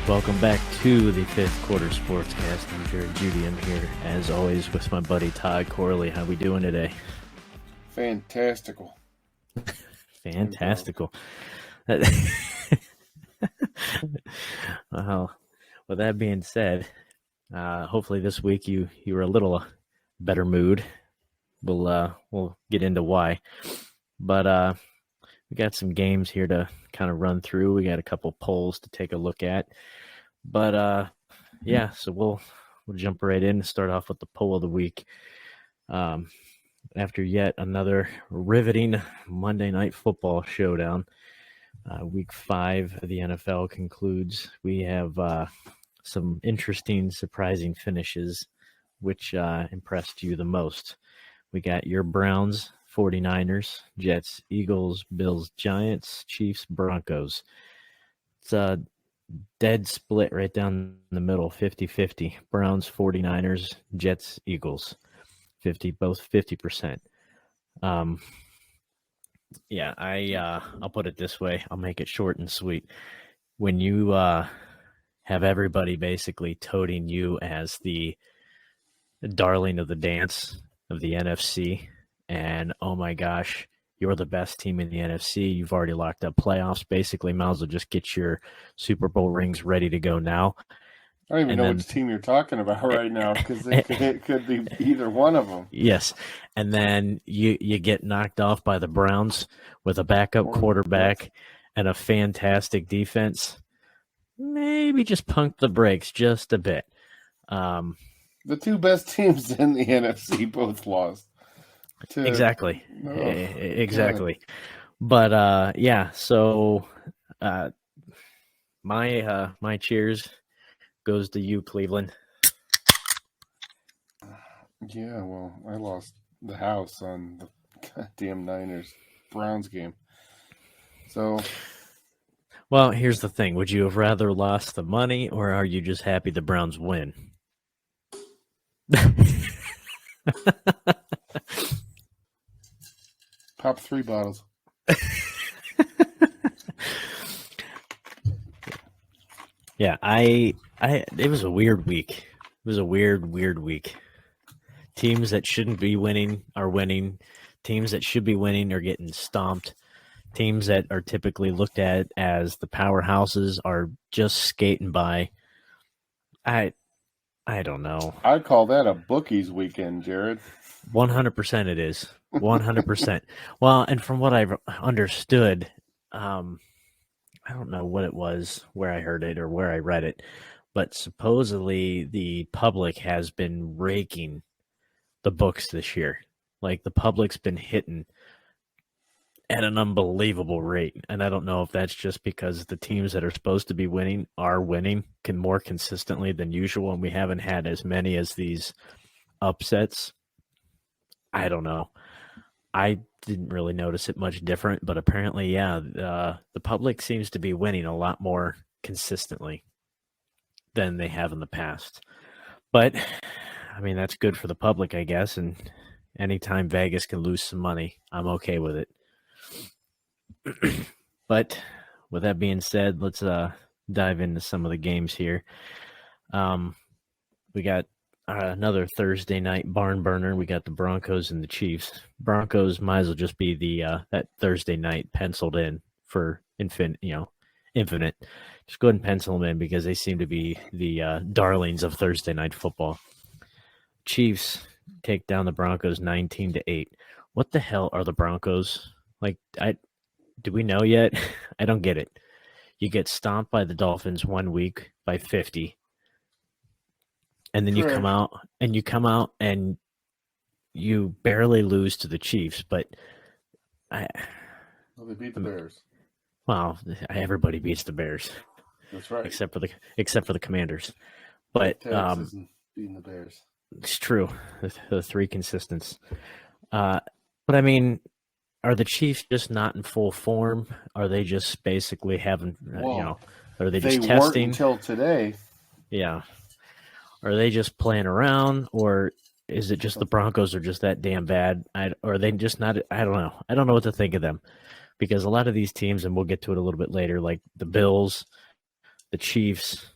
Welcome back to the Fifth Quarter Sportscast. I'm Jared Judy. I'm here, as always, with my buddy Todd Corley. How we doing today? Fantastical. Fantastical. Well, with that being said, hopefully this week you were a little better mood. We'll get into why, but we got some games here to kind of run through. We got a couple polls to take a look at, but yeah, so we'll jump right in and start off with the poll of the week. After yet another riveting Monday Night Football showdown, Week 5 of the NFL concludes. We have some interesting, surprising finishes. Which impressed you the most? We got your Browns, 49ers, Jets, Eagles, Bills, Giants, Chiefs, Broncos. It's a dead split right down the middle, 50-50. Browns, 49ers, Jets, Eagles. Both 50%. Yeah, I'll put it this way. I'll make it short and sweet. When you have everybody basically toting you as the darling of the dance of the NFC, and oh my gosh, you're the best team in the NFC. You've already locked up playoffs. Basically, might as well just get your Super Bowl rings ready to go now. I don't even know which team you're talking about right now because it could be either one of them. Yes, and then you get knocked off by the Browns with a backup quarterback and a fantastic defense. Maybe just punk the brakes just a bit. The two best teams in the NFC both lost. Exactly. Exactly. But yeah, so my cheers goes to you, Cleveland. Yeah, well, I lost the house on the goddamn Niners-Browns game. So, well, here's the thing. Would you have rather lost the money, or are you just happy the Browns win? Pop 3 bottles. Yeah, it was a weird week. It was a weird week. Teams that shouldn't be winning are winning. Teams that should be winning are getting stomped. Teams that are typically looked at as the powerhouses are just skating by. I don't know. I call that a bookies weekend, Jared. 100% it is. 100%. Well, and from what I've understood, I don't know what it was, where I heard it or where I read it, but supposedly the public has been raking the books this year. Like the public's been hitting at an unbelievable rate. And I don't know if that's just because the teams that are supposed to be winning are winning more consistently than usual, and we haven't had as many as these upsets. I don't know. I didn't really notice it much different, but apparently, yeah, the public seems to be winning a lot more consistently than they have in the past. But, I mean, that's good for the public, I guess, and anytime Vegas can lose some money, I'm okay with it. But with that being said, let's dive into some of the games here. We got another Thursday night barn burner. We got the Broncos and the Chiefs. Broncos might as well just be the that Thursday night penciled in for infinite. Just go ahead and pencil them in because they seem to be the darlings of Thursday night football. Chiefs take down the Broncos 19-8. What the hell are the Broncos? Like, do we know yet? I don't get it. You get stomped by the Dolphins 1 week by 50. And then you come out and you barely lose to the Chiefs, but they beat the Bears. Well, everybody beats the Bears. That's right. Except for the Commanders. But isn't beating the Bears. It's true. The three consistents. But I mean, are the Chiefs just not in full form? Are they just basically having are they just testing until today? Yeah. Are they just playing around, or is it just the Broncos are just that damn bad? Or are they just not? I don't know. I don't know what to think of them because a lot of these teams, and we'll get to it a little bit later, like the Bills, the Chiefs,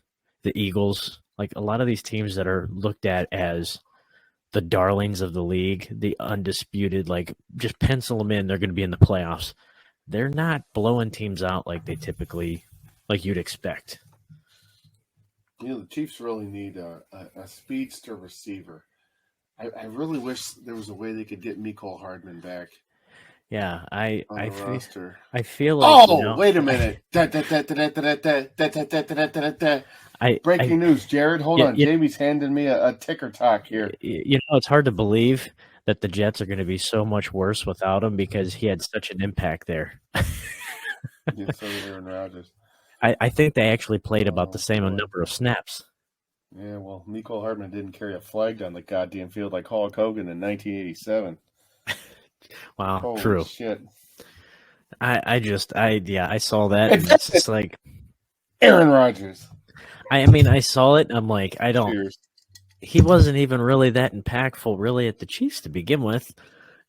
the Eagles, like a lot of these teams that are looked at as the darlings of the league, the undisputed, like just pencil them in, they're going to be in the playoffs. They're not blowing teams out like they typically, like you'd expect. The Chiefs really need a speedster receiver. I really wish there was a way they could get Mecole Hardman back Yeah, on the roster. I feel like Oh, wait a minute! Breaking news, Jared. Hold on, Jamie's handing me a ticker talk here. It's hard to believe that the Jets are going to be so much worse without him because he had such an impact there. Yeah, so did Aaron Rodgers. I think they actually played about the same number of snaps. Yeah, well, Mecole Hardman didn't carry a flag down the goddamn field like Hulk Hogan in 1987. Wow, holy true. Shit. I saw that. And it's just like Aaron Rodgers. I saw it. I'm like, Cheers. He wasn't even really that impactful, really, at the Chiefs to begin with,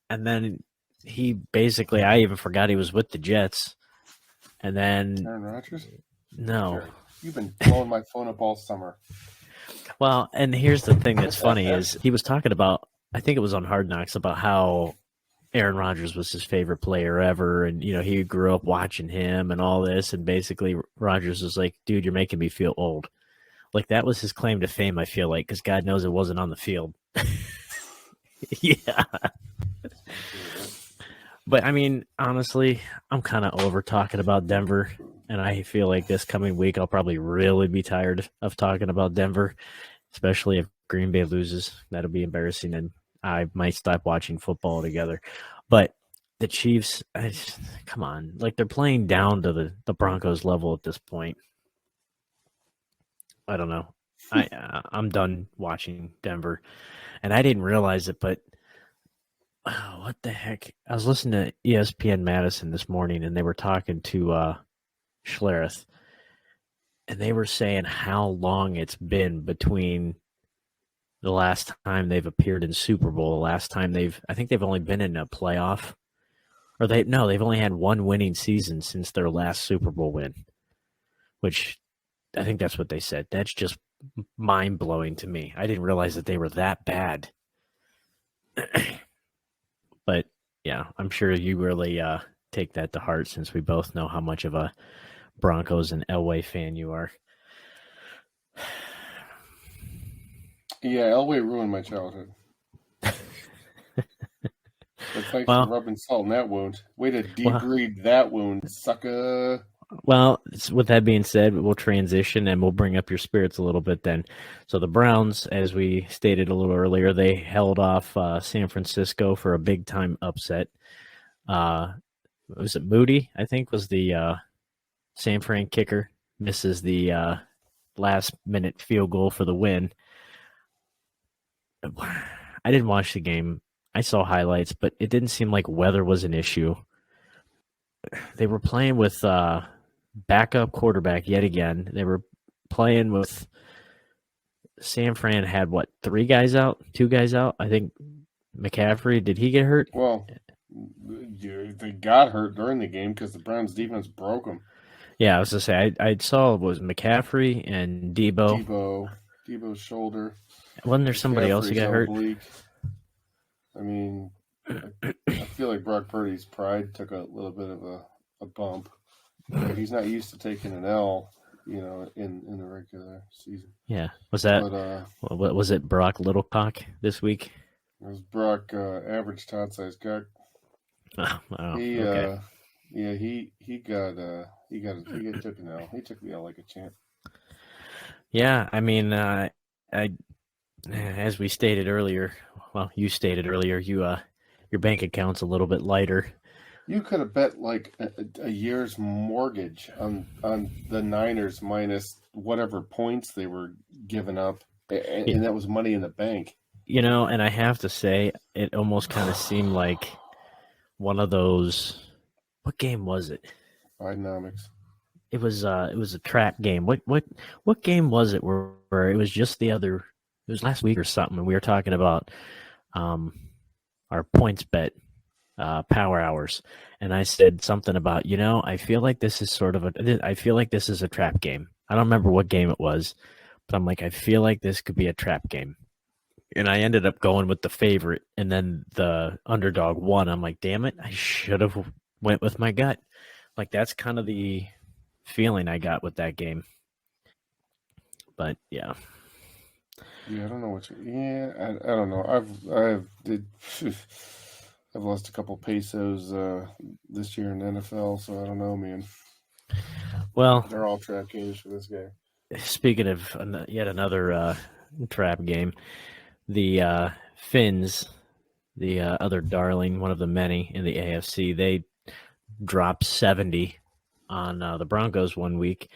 and then he basically, I even forgot he was with the Jets, and then Aaron Rodgers. No, Jared, you've been blowing my phone up all summer. Well, and here's the thing that's funny is he was talking about, I think it was on Hard Knocks, about how Aaron Rodgers was his favorite player ever, and he grew up watching him and all this, and basically Rodgers was like, "Dude, you're making me feel old." Like that was his claim to fame. I feel like because God knows it wasn't on the field. Yeah. But I mean, honestly, I'm kind of over talking about Denver, and I feel like this coming week I'll probably really be tired of talking about Denver, especially if Green Bay loses. That'll be embarrassing, and I might stop watching football altogether. But the Chiefs, come on, like they're playing down to the Broncos level at this point. I don't know. I'm done watching Denver, and I didn't realize it, but what the heck? I was listening to ESPN Madison this morning, and they were talking to Schlereth, and they were saying how long it's been between the last time they've appeared in Super Bowl, the last time I think they've only been in a playoff, or they've only had one winning season since their last Super Bowl win, which I think that's what they said. That's just mind-blowing to me. I didn't realize that they were that bad. But, yeah, I'm sure you really take that to heart since we both know how much of a Broncos and Elway fan you are. Yeah, Elway ruined my childhood. But thanks for rubbing salt in that wound. Way to debride that wound, sucker. Well, with that being said, we'll transition and we'll bring up your spirits a little bit then. So the Browns, as we stated a little earlier, they held off San Francisco for a big-time upset. Was it Moody, I think, was the San Fran kicker, misses the last-minute field goal for the win. I didn't watch the game. I saw highlights, but it didn't seem like weather was an issue. They were playing with backup quarterback yet again. They were playing with San Fran had, 2 guys out? I think McCaffrey, did he get hurt? Well, they got hurt during the game because the Browns defense broke them. Yeah, I was going to say, I saw it was McCaffrey and Debo's shoulder. Wasn't there somebody else who got hurt? Oblique. I mean, I feel like Brock Purdy's pride took a little bit of a bump. He's not used to taking an L, in the regular season. Yeah. Was that, what was it, Brock Littlecock this week? It was Brock average tot-sized cock. Oh, okay. He took an L. He took the L like a champ. Yeah, I mean, as we stated earlier, you stated earlier, your bank account's a little bit lighter. You could have bet like a year's mortgage on the Niners minus whatever points they were giving up, and that was money in the bank. And I have to say, it almost kind of seemed like one of those. What game was it? Bidenomics. It was a trap game. What game was it where it was just it was last week or something, and we were talking about our points bet power hours, and I said something about I feel like this is I feel like this is a trap game. I don't remember what game it was, but I'm like, I feel like this could be a trap game. And I ended up going with the favorite, and then the underdog won. I'm like, damn it, I should have went with my gut. Like that's kind of the feeling I got with that game. But yeah, Yeah, I don't know what. Yeah, I don't know. I've lost a couple pesos this year in the NFL, so I don't know, man. well, They're all trap games for this guy. speaking of yet another trap game, the Finns, the other darling, one of the many in the AFC, they dropped 70 on the Broncos one week,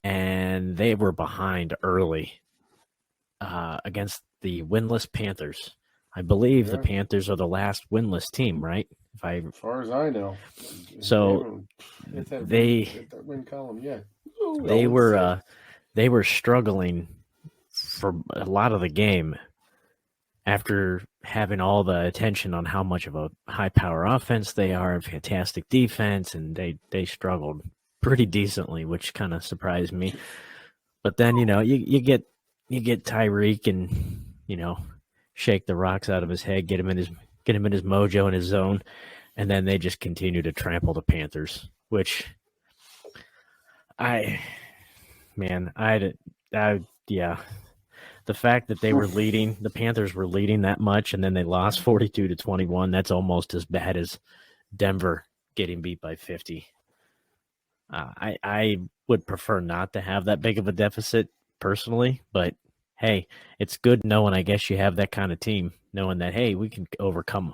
and they were behind early against the winless Panthers. I believe the Yeah, Panthers are the last winless team, right? If I as far as I know, they so haven't hit that they win column yet. Ooh, they 0 were 6. they were struggling for a lot of the game after having all the attention on how much of a high power offense they are, fantastic defense, and they struggled pretty decently, which kind of surprised me. But then you get Tyreek and shake the rocks out of his head, get him in his mojo in his zone, and then they just continue to trample the Panthers. Which I man I yeah, the fact that they were leading, the Panthers were leading that much, and then they lost 42-21. That's almost as bad as Denver getting beat by 50. I would prefer not to have that big of a deficit personally, but hey, it's good knowing. I guess you have that kind of team, knowing that hey, we can overcome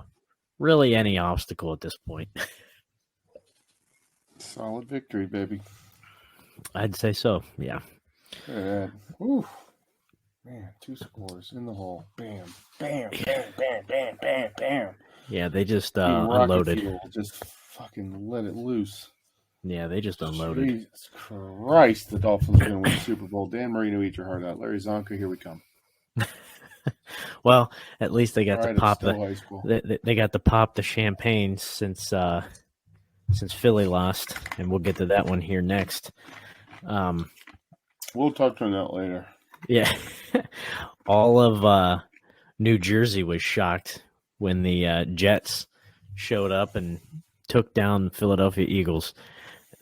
really any obstacle at this point. Solid victory, baby. I'd say so. Yeah. Look at that. Ooh, man, 2 scores in the hole. Bam, bam, bam, bam, bam, bam, bam. Yeah, they just Team Rocket unloaded. Fuel just fucking let it loose. Yeah, they just unloaded. Jesus Christ, the Dolphins are going to win the Super Bowl. Dan Marino, eat your heart out. Larry Zonka, here we come. Well, at least they got to Pride of pop Stowe High School. they got to pop the champagne since Philly lost, and we'll get to that one here next. We'll touch on that later. Yeah, all of New Jersey was shocked when the Jets showed up and took down the Philadelphia Eagles.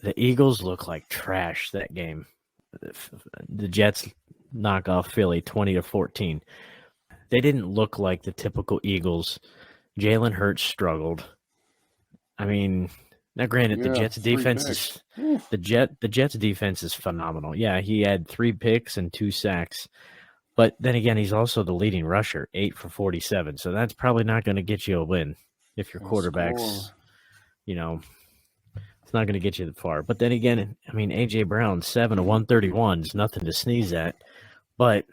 The Eagles look like trash that game. The Jets knock off Philly 20-14. They didn't look like the typical Eagles. Jalen Hurts struggled. I mean, now granted, the Yeah, Jets 3 defense picks. is the Jets defense is phenomenal. Yeah, he had 3 picks and 2 sacks. But then again, he's also the leading rusher, 8 for 47. So that's probably not going to get you a win if your And quarterback's, score. it's not going to get you far. But then again, I mean, AJ Brown, 7 to 131 is nothing to sneeze at. But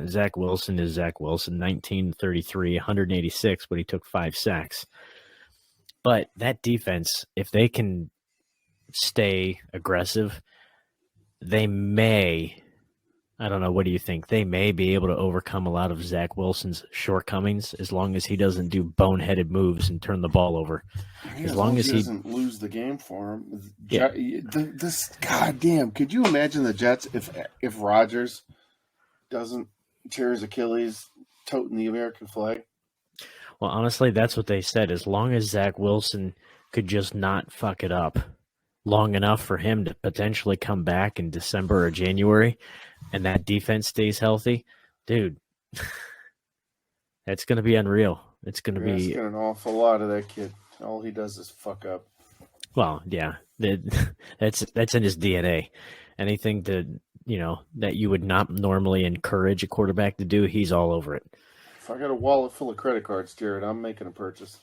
Zach Wilson is Zach Wilson, 19-33, 186, but he took 5 sacks. But that defense, if they can stay aggressive, they may, I don't know, what do you think? They may be able to overcome a lot of Zach Wilson's shortcomings as long as he doesn't do boneheaded moves and turn the ball over. Yeah, As long as he he, doesn't lose the game for him. yeah. This goddamn. Could you imagine the Jets if Rodgers doesn't tear his Achilles toting the American flag? Well, honestly, that's what they said. As long as Zach Wilson could just not fuck it up long enough for him to potentially come back in December or January, and that defense stays healthy, dude, that's going to be unreal. It's going to You're be, asking an awful lot of that kid. All he does is fuck up. well, yeah, that's in his DNA. Anything that you would not normally encourage a quarterback to do, he's all over it. If I got a wallet full of credit cards, Jared, I'm making a purchase.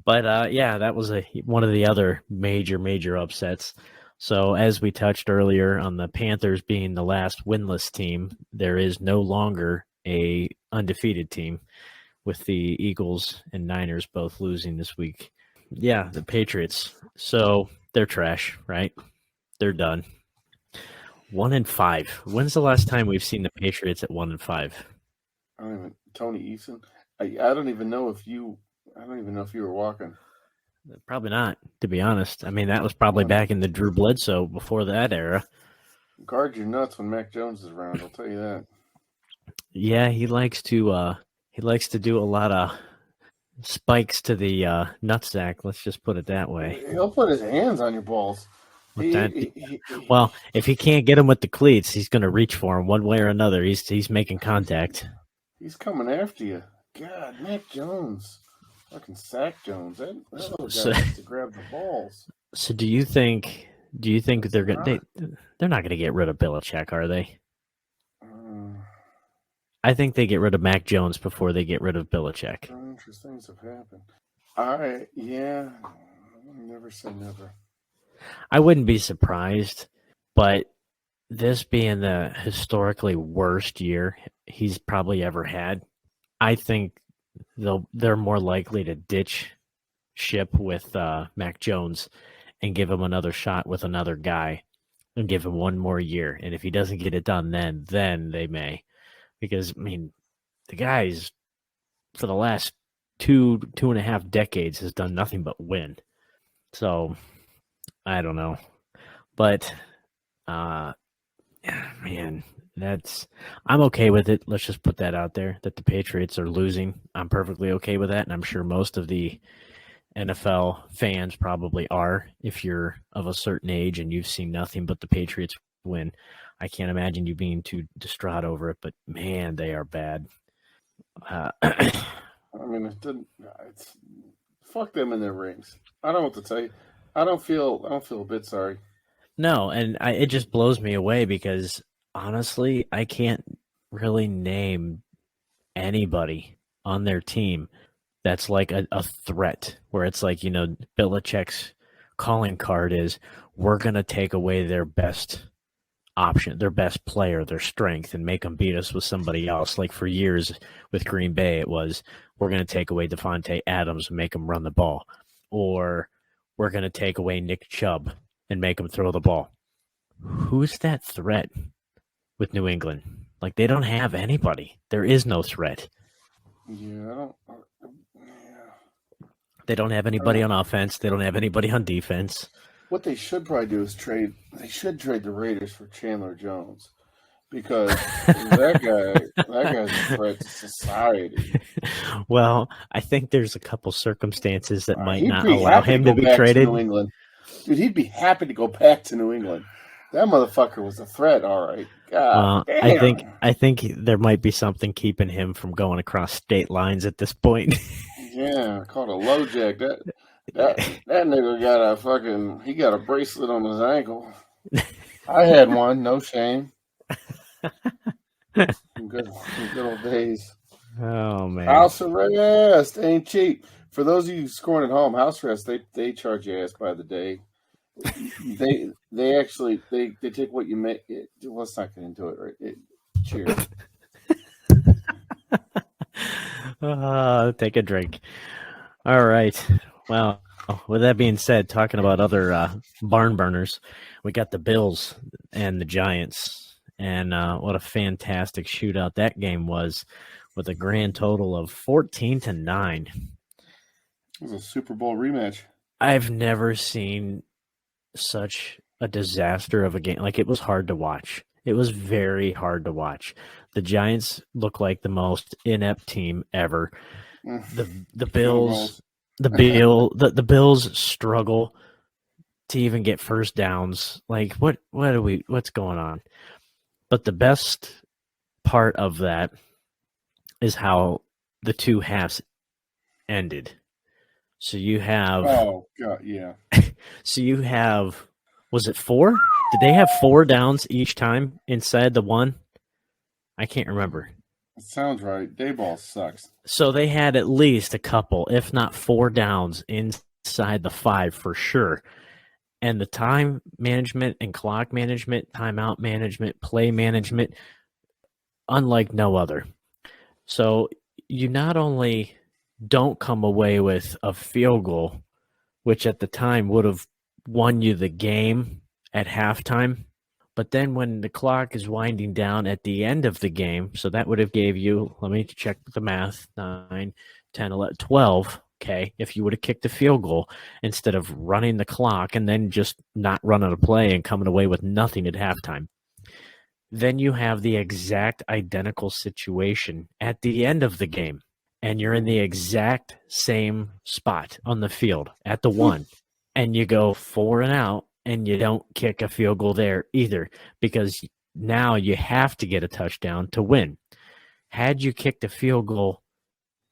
But yeah, that was one of the other major upsets. So as we touched earlier on the Panthers being the last winless team, there is no longer a undefeated team with the Eagles and Niners both losing this week. Yeah, the Patriots. So they're trash, right? They're done. 1-5. When's the last time we've seen the Patriots at 1-5? Tony Eason. I don't even know if you were walking. Probably not, to be honest. I mean, that was probably Why not? back in the Drew Bledsoe before that era. Guard your nuts when Mac Jones is around. I'll tell you that. Yeah, he likes to do a lot of spikes to the nutsack. Let's just put it that way. He'll put his hands on your balls. With that, He well, if he can't get him with the cleats, he's going to reach for him one way or another. He's making contact. he's coming after you. God, Mac Jones, fucking Sack Jones. That little So, guy likes to grab the balls. so do you think? Do you think That's they're going? not. They're not going to get rid of Belichick, are they? Uh, I think they get rid of Mac Jones before they get rid of Belichick. interesting things have happened. All right, yeah. Never say never. I wouldn't be surprised, but this being the historically worst year he's probably ever had, I think they're more likely to ditch ship with Mac Jones and give him another shot with another guy and give him one more year. And if he doesn't get it done, then they may, because I mean the guy's for the last 2.5 decades has done nothing but win. So I don't know, but uh, man, that's I'm okay with it. Let's just put that out there that the Patriots are losing. I'm perfectly okay with that, and I'm sure most of the NFL fans probably are. If you're of a certain age and you've seen nothing but the Patriots win, I can't imagine you being too distraught over it. But man, they are bad. I mean, it didn't. It's fuck them in their rings. I don't know what to tell you. I don't feel a bit sorry. No, and it just blows me away because honestly, I can't really name anybody on their team that's like a threat where it's like, Belichick's calling card is we're going to take away their best option, their best player, their strength, and make them beat us with somebody else. Like for years with Green Bay, it was we're going to take away Devontae Adams and make him run the ball, or we're going to take away Nick Chubb and make him throw the ball. Who's that threat with New England? Like they don't have anybody. There is no threat. Yeah, I don't. They don't have I don't anybody know. on offense. They don't have anybody on defense. What they should probably do is trade. They should trade the Raiders for Chandler Jones because that guy's a threat to society. Well, I think there's a couple circumstances that might He'd not be allow happy to him to go be back to New traded. England, dude. He'd be happy to go back to New England. That motherfucker was a threat, all right. God Well, I think damn. I think there might be something keeping him from going across state lines at this point. Yeah, called a low jack. That nigga got a fucking. He got a bracelet on his ankle. I had one. No shame. Good old days. Oh man. House arrest ain't cheap. For those of you scoring at home, house arrest they charge your ass by the day. They actually they take what you make. Let's not get into it. Right? Cheers. Take a drink. All right. Well, with that being said, talking about other barn burners, we got the Bills and the Giants, and what a fantastic shootout that game was, with a grand total of 14-9. It was a Super Bowl rematch. I've never seen such a disaster of a game. Like, it was hard to watch. It was very hard to watch. The Giants look like the most inept team ever. The Bills the Bills struggle to even get first downs. Like what's going on? But the best part of that is how the two halves ended. So you have Oh god, yeah. so you have was it 4? Did they have 4 downs each time inside the one? I can't remember. It sounds right. Dayball sucks. So they had at least a couple, if not 4 downs inside the 5 for sure. And the time management and clock management, timeout management, play management, unlike no other. So you not only don't come away with a field goal, which at the time would have won you the game at halftime, but then when the clock is winding down at the end of the game, so that would have gave you, let me check the math, 9, 10, 11, 12. okay, if you would have kicked a field goal instead of running the clock and then just not running a play and coming away with nothing at halftime. Then you have the exact identical situation at the end of the game, and you're in the exact same spot on the field at the one, and you go 4 and out, and you don't kick a field goal there either because now you have to get a touchdown to win. Had you kicked a field goal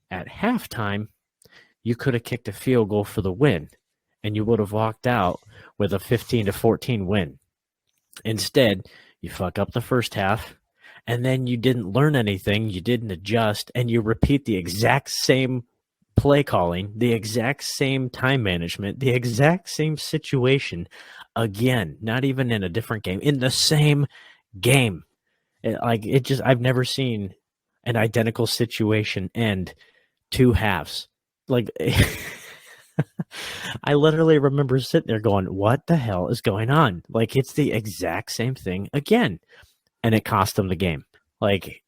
at halftime, you could have kicked a field goal for the win, and you would have walked out with a 15-14 win. Instead, you fuck up the first half, and then you didn't learn anything, you didn't adjust, and you repeat the exact same play calling, the exact same time management, the exact same situation again, not even in a different game, in the same game. I've never seen an identical situation end 2 halves. Like, I literally remember sitting there going, what the hell is going on? Like, it's the exact same thing again. And it cost them the game. Like,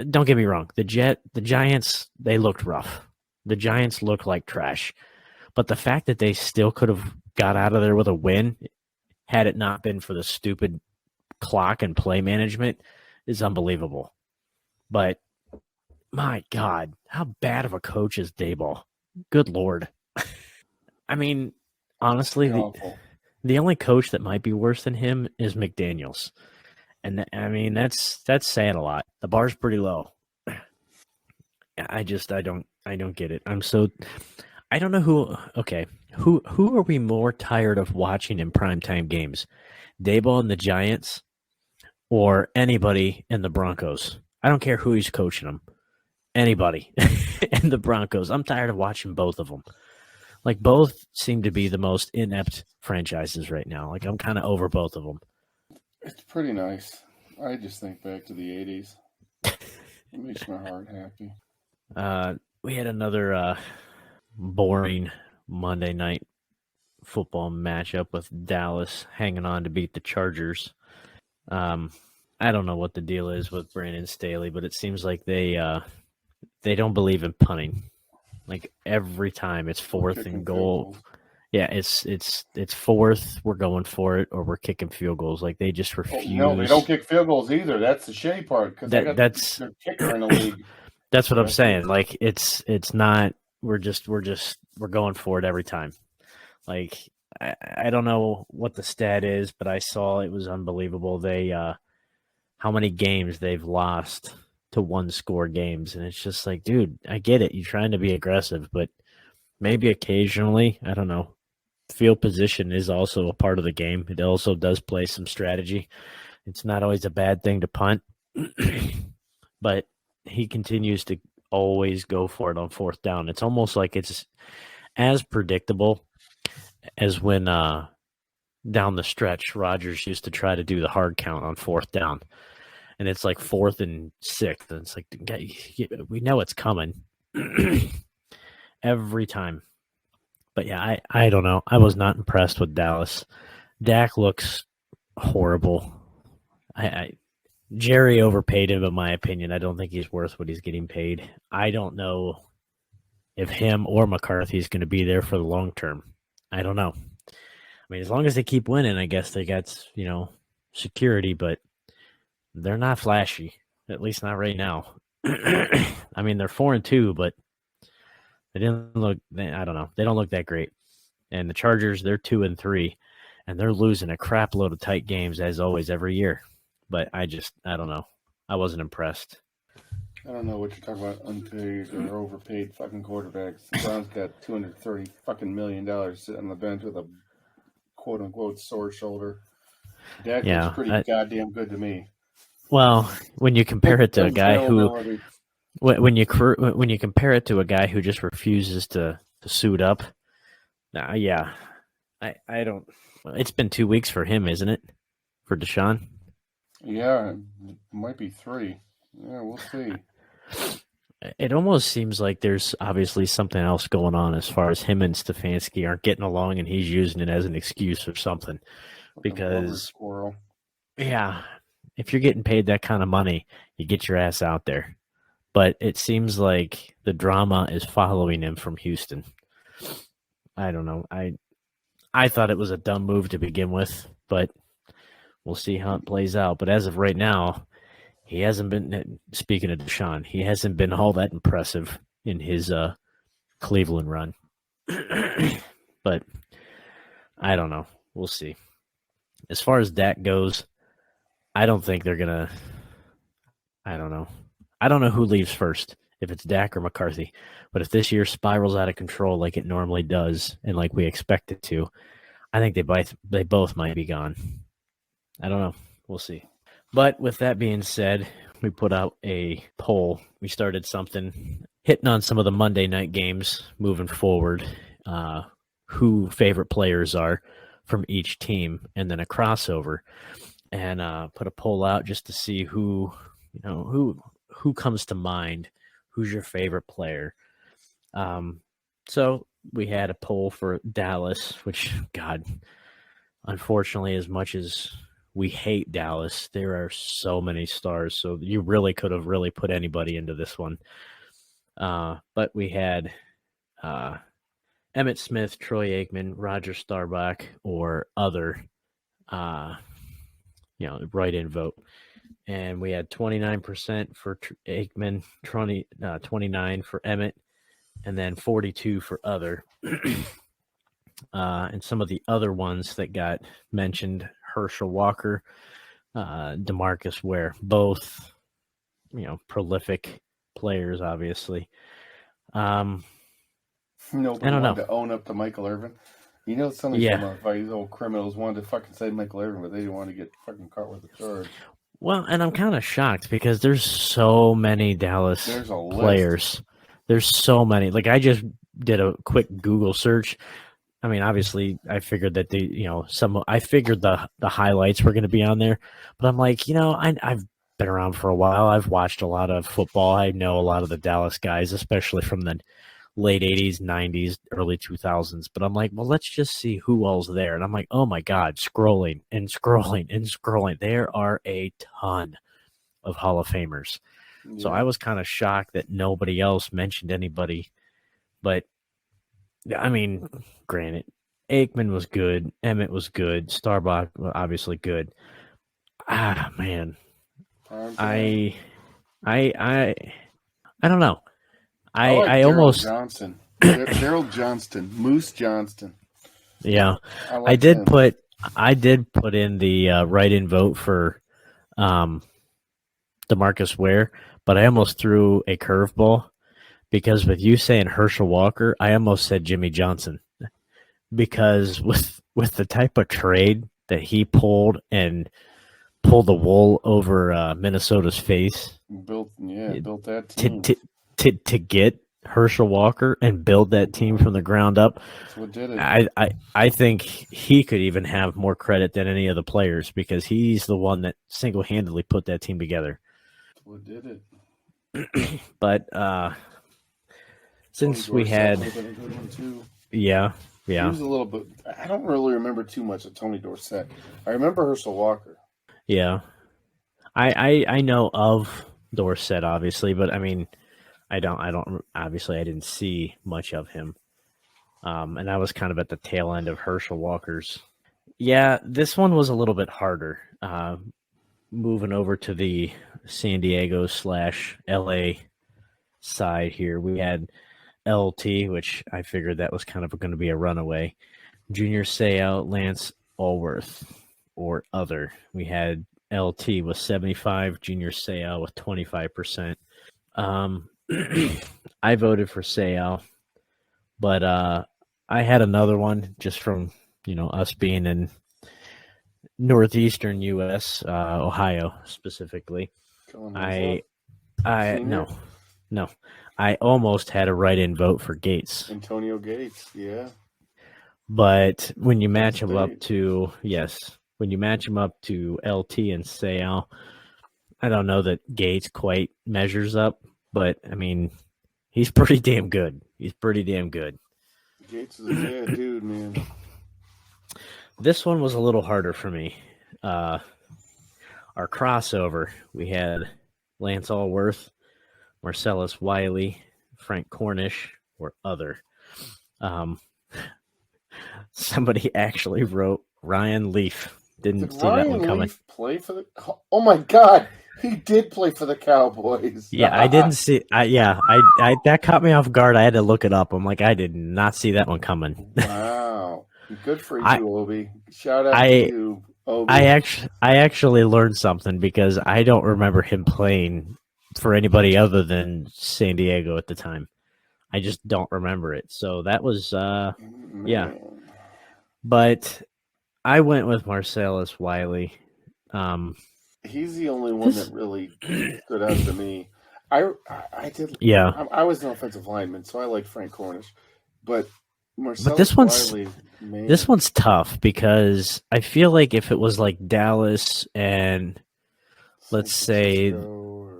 don't get me wrong. The Giants, they looked rough. The Giants looked like trash. But the fact that they still could have got out of there with a win, had it not been for the stupid clock and play management, is unbelievable. But my God, how bad of a coach is Daboll? Good Lord. I mean, honestly, the only coach that might be worse than him is McDaniels. And I mean, that's saying a lot. The bar's pretty low. I don't get it. I don't know who are we more tired of watching in primetime games? Daboll and the Giants or anybody in the Broncos? I don't care who he's coaching them. Anybody in the Broncos. I'm tired of watching both of them. Like, both seem to be the most inept franchises right now. Like, I'm kind of over both of them. It's pretty nice. I just think back to the 80s. It makes my heart happy. We had another boring Monday night football matchup with Dallas hanging on to beat the Chargers. I don't know what the deal is with Brandon Staley, but it seems like they don't believe in punting. Like, every time it's fourth and goal. Yeah, it's fourth, we're going for it, or we're kicking field goals. Like, they just refuse. No, they don't kick field goals either. That's the shitty part because that's their kicker in the league. That's what I'm saying. Like, it's not. We're going for it every time. Like, I don't know what the stat is, but I saw it was unbelievable. They how many games they've lost to one-score games, and it's just like, dude, I get it. You're trying to be aggressive, but maybe occasionally, I don't know. Field position is also a part of the game. It also does play some strategy. It's not always a bad thing to punt, but he continues to always go for it on fourth down. It's almost like it's as predictable as when down the stretch, Rodgers used to try to do the hard count on fourth down. And it's like 4th and 6th. And it's like, we know it's coming every time. But yeah, I don't know. I was not impressed with Dallas. Dak looks horrible. Jerry overpaid him, in my opinion. I don't think he's worth what he's getting paid. I don't know if him or McCarthy is going to be there for the long term. I don't know. I mean, as long as they keep winning, I guess they got, security, but they're not flashy, at least not right now. I mean, they're 4-2, but they didn't look. I don't know. They don't look that great. And the Chargers, they're 2-3, and they're losing a crap load of tight games as always every year. But I don't know. I wasn't impressed. I don't know what you're talking about. Unpaid or overpaid fucking quarterbacks. The Browns got $230 fucking million sitting on the bench with a quote unquote sore shoulder. Dak looks pretty goddamn good to me. Well, when you compare it to a guy who, when you compare it to a guy who just refuses to suit up, yeah, I don't. It's been 2 weeks for him, isn't it? For Deshaun. Yeah, it might be 3. Yeah, we'll see. It almost seems like there's obviously something else going on as far as him and Stefanski aren't getting along, and he's using it as an excuse or something. Because, yeah, if you're getting paid that kind of money, you get your ass out there. but it seems like the drama is following him from Houston. I don't know. I thought it was a dumb move to begin with, but we'll see how it plays out. But as of right now, he hasn't been. Speaking of Deshaun, he hasn't been all that impressive in his Cleveland run. But I don't know. We'll see. As far as Dak goes, I don't think they're gonna. I don't know. I don't know who leaves first, if it's Dak or McCarthy. But if this year spirals out of control like it normally does, and like we expect it to, I think they both might be gone. I don't know. We'll see. But with that being said, we put out a poll. We started something, hitting on some of the Monday night games moving forward, who favorite players are from each team, and then a crossover, and put a poll out just to see who comes to mind, who's your favorite player. So we had a poll for Dallas, which, God, unfortunately, as much as we hate Dallas, there are so many stars. So you really could have really put anybody into this one. But we had Emmitt Smith, Troy Aikman, Roger Staubach, or other, write-in vote. And we had 29% for Aikman, 29 for Emmitt, and then 42 for other. And some of the other ones that got mentioned, Herschel Walker, DeMarcus Ware, both, prolific players, obviously. Nobody wanted to own up to Michael Irvin. Some of these old criminals wanted to fucking say Michael Irvin, but they didn't want to get fucking caught with a charge. Well, and I'm kind of shocked because there's so many Dallas players. There's so many. Like, I just did a quick Google search. I mean, obviously, I figured that I figured the highlights were going to be on there, but I'm like, I've been around for a while. I've watched a lot of football. I know a lot of the Dallas guys, especially from the late 80s, 90s, early 2000s. But I'm like, well, let's just see who all's there. And I'm like, oh my God, scrolling and scrolling and scrolling. There are a ton of Hall of Famers. Yeah. So I was kind of shocked that nobody else mentioned anybody. But, I mean, granted, Aikman was good. Emmitt was good. Staubach, obviously good. Ah, man. I don't know. I almost Johnston, Daryl Johnston, Moose Johnston. Yeah, I did put in the write-in vote for DeMarcus Ware, but I almost threw a curveball because with you saying Herschel Walker, I almost said Jimmy Johnson because with the type of trade that he pulled and pulled the wool over Minnesota's face, built that team. To get Herschel Walker and build that team from the ground up. That's what did it. I think he could even have more credit than any of the players because he's the one that single-handedly put that team together. That's what did it. But since we had, yeah, he was a little bit. I don't really remember too much of Tony Dorsett. I remember Herschel Walker. Yeah, I know of Dorsett obviously, but I mean. I don't obviously I didn't see much of him. And I was kind of at the tail end of Herschel Walker's. Yeah, this one was a little bit harder. Moving over to the San Diego / LA side here, we had LT, which I figured that was kind of going to be a runaway. Junior Seau, Lance Allworth, or other. We had LT with 75, Junior Seau with 25%. I voted for Seau, but I had another one just from us being in northeastern U.S., Ohio specifically. I no, I almost had a write-in vote for Gates. Antonio Gates, yeah. But when you match him up to LT and Seau, I don't know that Gates quite measures up. But, I mean, he's pretty damn good. Gates is a bad dude, man. This one was a little harder for me. Our crossover, we had Lance Allworth, Marcellus Wiley, Frank Cornish, or other. Um, somebody actually wrote Ryan Leaf. Did Didn't see that one Ryan coming. Leaf play for the? Oh my God, he did play for the Cowboys. Yeah, I didn't see. I that caught me off guard. I had to look it up. I'm like, I did not see that one coming. Wow, good for I you, Obi. Shout out to I you, Obi. I actually learned something because I don't remember him playing for anybody other than San Diego at the time. I just don't remember it. So that was yeah. Man, But I went with Marcellus Wiley. Um, he's the only one that this really stood out to me. I did. yeah, I was an offensive lineman, so I like Frank Cornish, but but Marcellus Wiley, this man, one's tough because I feel like if it was like Dallas and San let's say Francisco,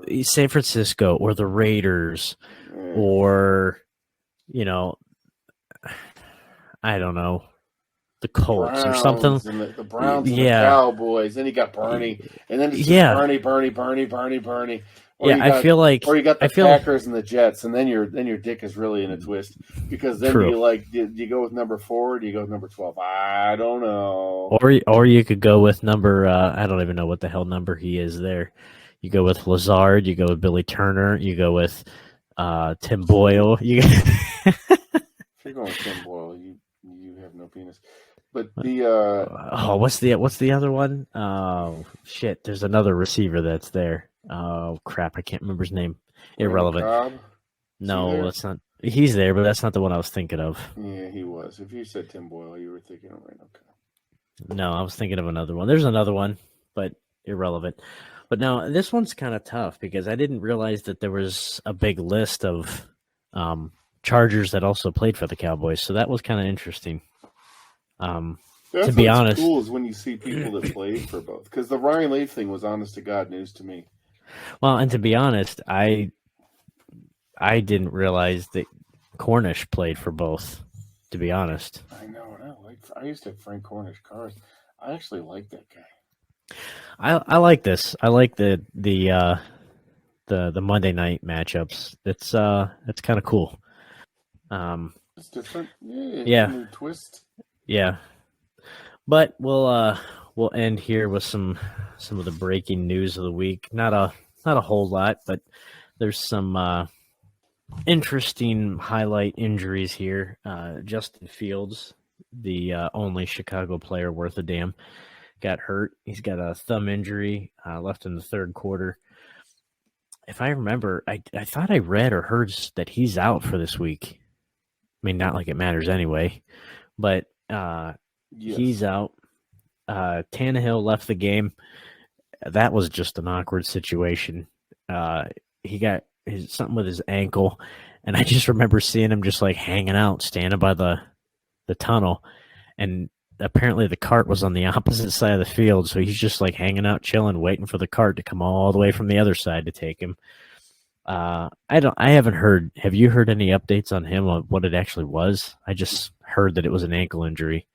or, San Francisco or the Raiders eh, or you know, I don't know, the the Colts or something. Browns and the Browns and the Yeah. Cowboys. Then you got Bernie, and then it's just Yeah. Bernie, Bernie, Bernie, Bernie, Bernie. Yeah, I feel like Or you got I the feel Packers and the Jets, and then your dick is really in a twist because then true. do you go with number 4 or do you go with number 12? I don't know. Or you could go with number I don't even know what the hell number he is there. You go with Lazard, you go with Billy Turner, you go with Tim See, Boyle. You if you're going with Tim Boyle, you have no penis. But the Oh, what's the other one? Oh shit, there's another receiver that's there. Oh crap, I can't remember his name. Randall Irrelevant. Cobb, is he No, there? that's not. He's there, but that's not the one I was thinking of. Yeah, he was. If you said Tim Boyle, you were thinking of Randall Cobb. No, I was thinking of another one. There's another one, but irrelevant. But no, this one's kind of tough because I didn't realize that there was a big list of Chargers that also played for the Cowboys. So that was kind of interesting. To That's be what's honest, cool is when you see people that played for both. Because the Ryan Leaf thing was honest to God news to me. well, and to be honest, I didn't realize that Cornish played for both. To be honest, I know, and I used to have Frank Cornish cars. I actually like that guy. I like this. I like the Monday night matchups. It's kind of cool. It's different. Yeah, it's a Yeah, new twist. yeah. But we'll end here with some of the breaking news of the week. Not a whole lot, but there's some interesting highlight injuries here. Justin Fields, the only Chicago player worth a damn, got hurt. He's got a thumb injury left in the third quarter. If I remember, I thought I read or heard that he's out for this week. I mean, not like it matters anyway, but Yes. he's out. Tannehill left the game. That was just an awkward situation. He got something with his ankle, and I just remember seeing him just like hanging out, standing by the tunnel, and apparently the cart was on the opposite side of the field, so he's just like hanging out, chilling, waiting for the cart to come all the way from the other side to take him. I haven't heard. Have you heard any updates on him on what it actually was? I just heard that it was an ankle injury.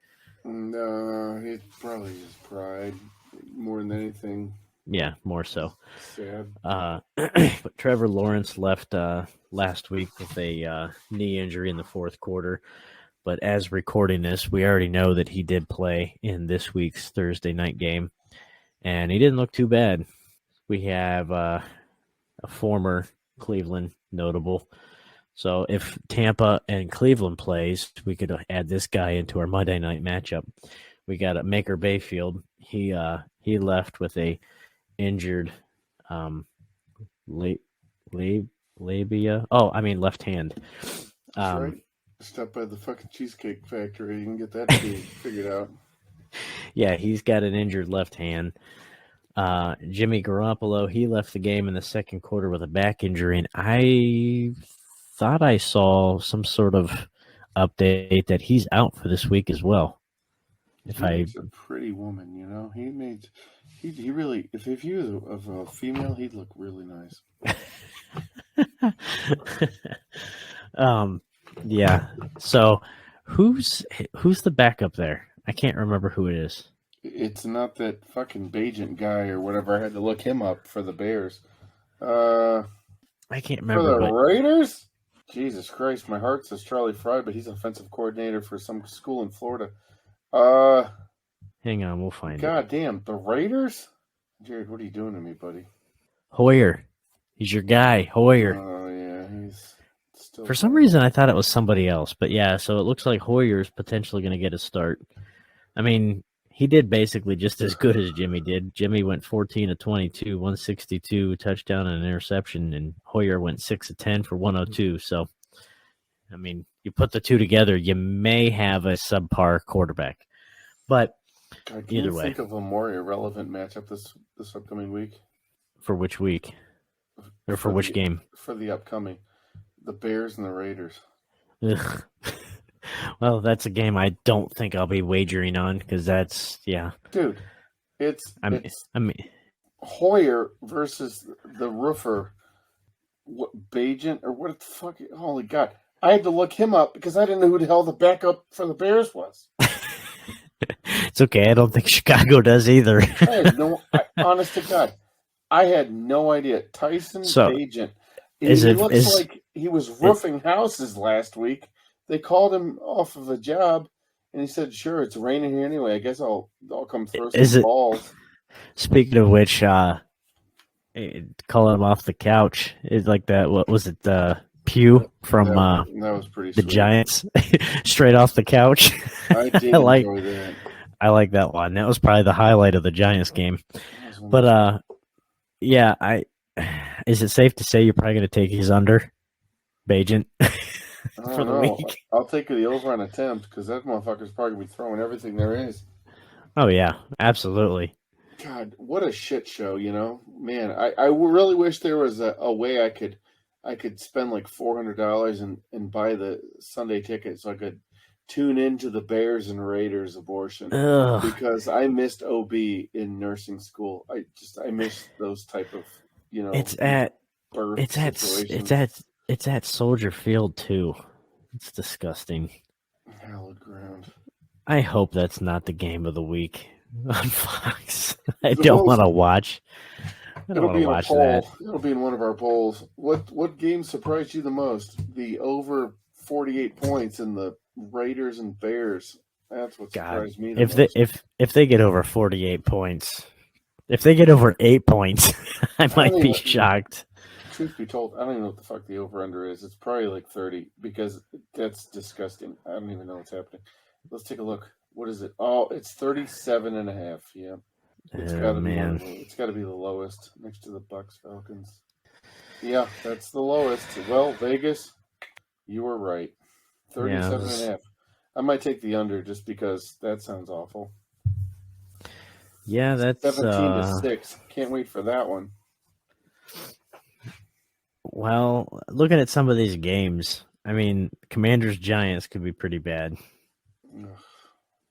No, it's probably his pride more than anything. Yeah, more so. Sad. But Trevor Lawrence left last week with a knee injury in the fourth quarter. But as recording this, we already know that he did play in this week's Thursday night game, and he didn't look too bad. We have a former Cleveland notable. So if Tampa and Cleveland plays, we could add this guy into our Monday night matchup. We got a Maker Bayfield. He left with a injured labia. Oh, I mean left hand. That's right. Stop by the fucking Cheesecake Factory. You can get that figured out. Yeah, he's got an injured left hand. Jimmy Garoppolo, he left the game in the second quarter with a back injury, and I thought I saw some sort of update that he's out for this week as well. He's a pretty woman, you know. He really, if he was of a female, he'd look really nice. Yeah. So who's the backup there? I can't remember who it is. It's not that fucking Bajent guy or whatever. I had to look him up for the Bears. I can't For remember, the but Raiders? Jesus Christ, my heart says Charlie Fry, but he's offensive coordinator for some school in Florida. hang on, we'll find it. God damn, the Raiders? Jared, what are you doing to me, buddy? Hoyer. He's your guy, Hoyer. Oh, yeah, he's still For some playing. reason, I thought it was somebody else, but yeah, so it looks like Hoyer's potentially going to get a start. I mean, he did basically just as good as Jimmy did. Jimmy went 14 of 22, 162, touchdown and an interception, and Hoyer went 6 of 10 for 102. So, I mean, you put the two together, you may have a subpar quarterback. But God, can either you way, think of a more irrelevant matchup this upcoming week? for which week? Or for which game? For the upcoming. The Bears and the Raiders. Ugh. Well, that's a game I don't think I'll be wagering on because that's, yeah. Dude, it's Hoyer versus the roofer, Bajent, or what the fuck? Holy God. I had to look him up because I didn't know who the hell the backup for the Bears was. It's okay. I don't think Chicago does either. Honest to God, I had no idea. Tyson Bajent. He looks like he was roofing houses last week. They called him off of a job, and he said, "Sure, it's raining here anyway. I guess I'll come throw some balls." Speaking of which, calling him off the couch is like that. What was it? Pew from that was pretty the sweet. Giants, straight off the couch. I did enjoy that. I like that one. That was probably the highlight of the Giants game. But yeah, is it safe to say you're probably going to take his under, Bajent, for the week? I'll take the over on attempt because that motherfucker's probably going to be throwing everything there is. Oh, yeah, absolutely. God, what a shit show, you know? Man, I really wish there was a way I could spend like $400 and buy the Sunday ticket so I could tune into the Bears and Raiders abortion. Because I missed OB in nursing school. I missed those type of, you know, it's at Soldier Field too. It's disgusting. Hallowed ground. I hope that's not the game of the week on Fox. I don't want to watch. I don't want to watch that. It'll be in one of our polls. What game surprised you the most? The over 48 points in the Raiders and Bears. That's what surprised me the most. If they get over 48 points, if they get over 8 points, I might be shocked. Truth be told, I don't even know what the fuck the over-under is. It's probably like 30 because that's disgusting. I don't even know what's happening. Let's take a look. What is it? Oh, it's 37.5. Yeah. It's got to be. It's got to be the lowest next to the Bucks Falcons. Yeah, that's the lowest. Well, Vegas, you were right. 37.5. I might take the under just because that sounds awful. Yeah, that's 17-6. Can't wait for that one. Well, looking at some of these games, I mean, Commanders Giants could be pretty bad. Ugh,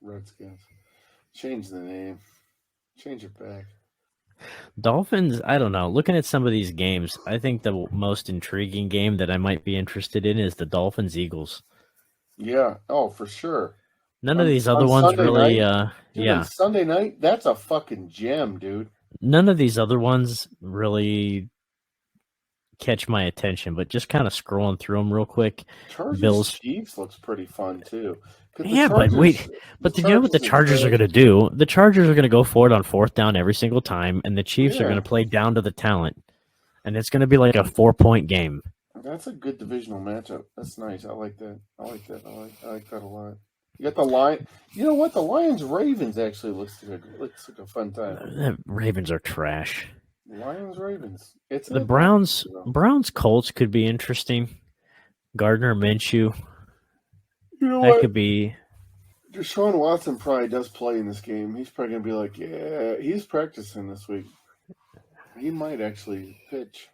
Redskins. Change the name. Change it back. Dolphins, I don't know. Looking at some of these games, I think the most intriguing game that I might be interested in is the Dolphins-Eagles. Yeah. Oh, for sure. None of these other ones Sunday really, dude, Sunday night, that's a fucking gem, dude. None of these other ones really catch my attention, but just kind of scrolling through them real quick. Bills Chiefs looks pretty fun too. Yeah, but you know what the Chargers are going to do? The Chargers are going to go for it on fourth down every single time, and the Chiefs are going to play down to the talent, and it's going to be like a 4-point game. That's a good divisional matchup. That's nice. I like that. I like that a lot. You got the Lion. You know what? The Lions Ravens actually looks like a fun time. The Ravens are trash. Lions Ravens. It's the Browns Colts could be interesting. Gardner Minshew. You know that what? Could be. Deshaun Watson probably does play in this game. He's probably gonna be like, yeah, he's practicing this week. He might actually pitch.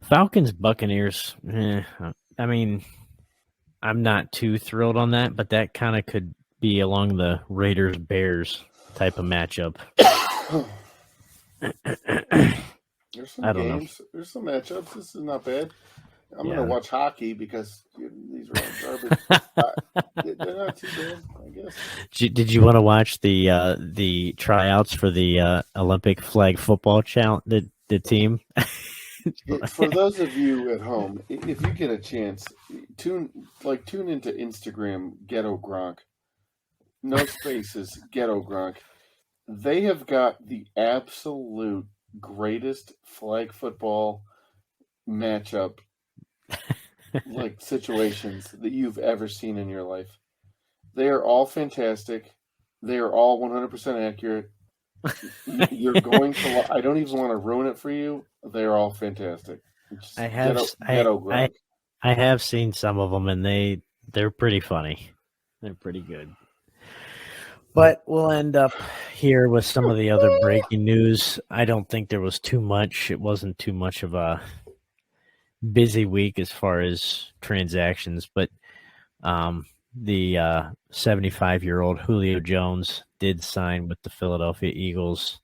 Falcons Buccaneers. I mean, I'm not too thrilled on that, but that kind of could be along the Raiders Bears type of matchup. There's some games. There's some matchups. This is not bad. I'm going to watch hockey because these are all garbage. They're not too bad, I guess. Did you want to watch the tryouts for the Olympic flag football challenge? The team. For those of you at home, if you get a chance, tune into Instagram Ghetto Gronk. No spaces, Ghetto Gronk. They have got the absolute greatest flag football matchup situations that you've ever seen in your life. They are all fantastic. They are all 100% accurate. You're going to. I don't even want to ruin it for you. They are all fantastic. Just I have ghetto Gronk. I have seen some of them, and they're pretty funny. They're pretty good. But we'll end up here with some of the other breaking news. I don't think there was too much. It wasn't too much of a busy week as far as transactions, but the 75-year-old Julio Jones did sign with the Philadelphia Eagles.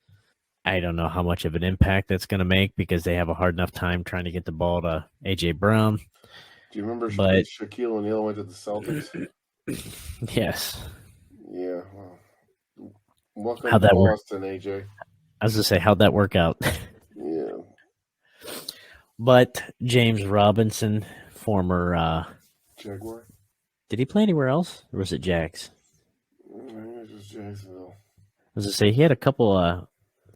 I don't know how much of an impact that's going to make because they have a hard enough time trying to get the ball to A.J. Brown. Do you remember Shaquille O'Neal went to the Celtics? Yes. Yeah. Well, welcome to Boston, AJ. I was going to say, how'd that work out? Yeah. But James Robinson, former Jaguar. Did he play anywhere else, or was it Jags? I think it was just Jacksonville. I was going to say, he had a couple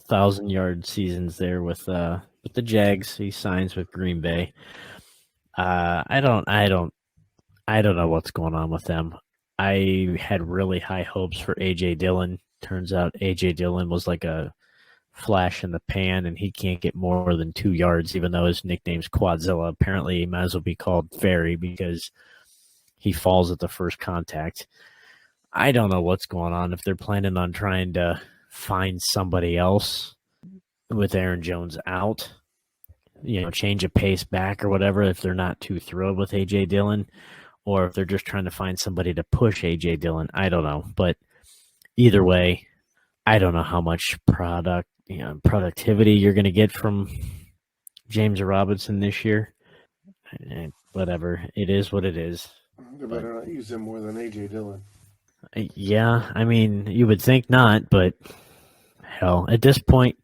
1,000-yard seasons there with the Jags. He signs with Green Bay. I don't know what's going on with them. I had really high hopes for A.J. Dillon. Turns out A.J. Dillon was like a flash in the pan, and he can't get more than 2 yards, even though his nickname's Quadzilla. Apparently, he might as well be called Fairy because he falls at the first contact. I don't know what's going on. If they're planning on trying to find somebody else with Aaron Jones out, change a pace back or whatever, if they're not too thrilled with A.J. Dillon, or if they're just trying to find somebody to push A.J. Dillon, I don't know. But either way, I don't know how much productivity you're going to get from James Robinson this year. Whatever. It is what it is. They better not use him more than A.J. Dillon. Yeah, I mean, you would think not, but hell, at this point,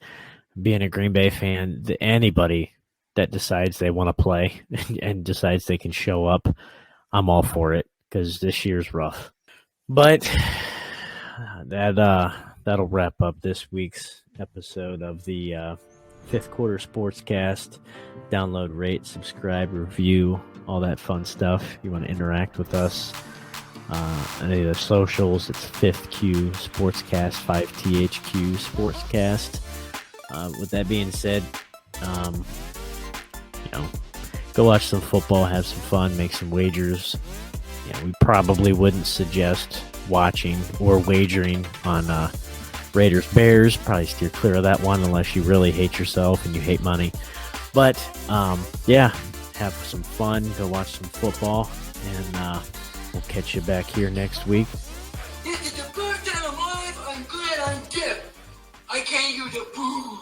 being a Green Bay fan, anybody that decides they want to play and decides they can show up, I'm all for it because this year's rough. But that'll wrap up this week's episode of the Fifth Quarter Sportscast. Download, rate, subscribe, review, all that fun stuff. You want to interact with us on any of the socials, it's 5th Sportscast, 5THQ Sportscast. With that being said, go watch some football, have some fun, make some wagers. We probably wouldn't suggest watching or wagering on Raiders Bears. Probably steer clear of that one unless you really hate yourself and you hate money. But have some fun, go watch some football, and we'll catch you back here next week. This is the first time in my life I'm glad I'm deaf. I can't use a boo.